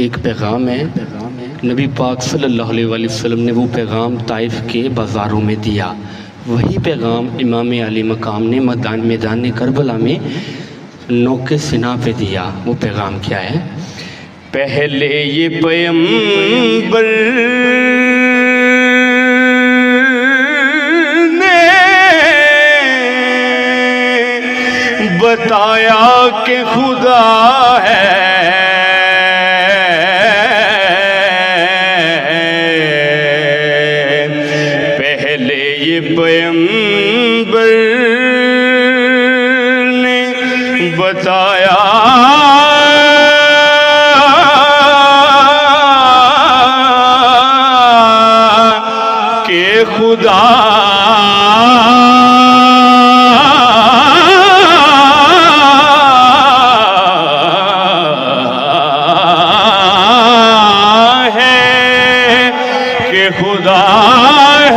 एक पैगाम है, नबी पाक सल्लल्लाहु अलैहि वसल्लम ने वो पैगाम ताइफ के बाज़ारों में दिया। वही पैगाम इमाम अली मकाम ने मैदान करबला में नौके सिना पे दिया। वो पैगाम क्या है? पहले ये पैगंबर ने बताया कि खुदा है, पैगंबर ने बताया कि खुदा है, कि खुदा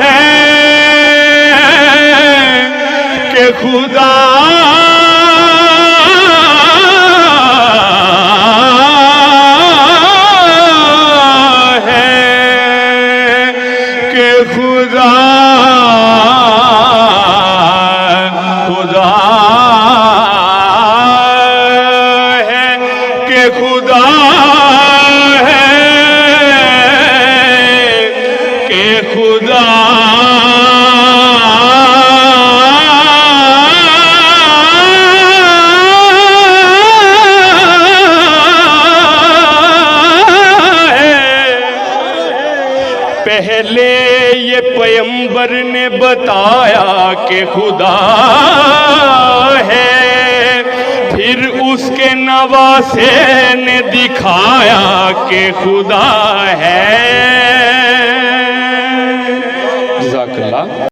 है, कि खुदा है, कि खुदा खुदा है, कि खुदा है, कि खुदा पहले ये पैगंबर ने बताया कि खुदा है, फिर उसके नवासे ने दिखाया कि खुदा है। जज़ाकल्लाह।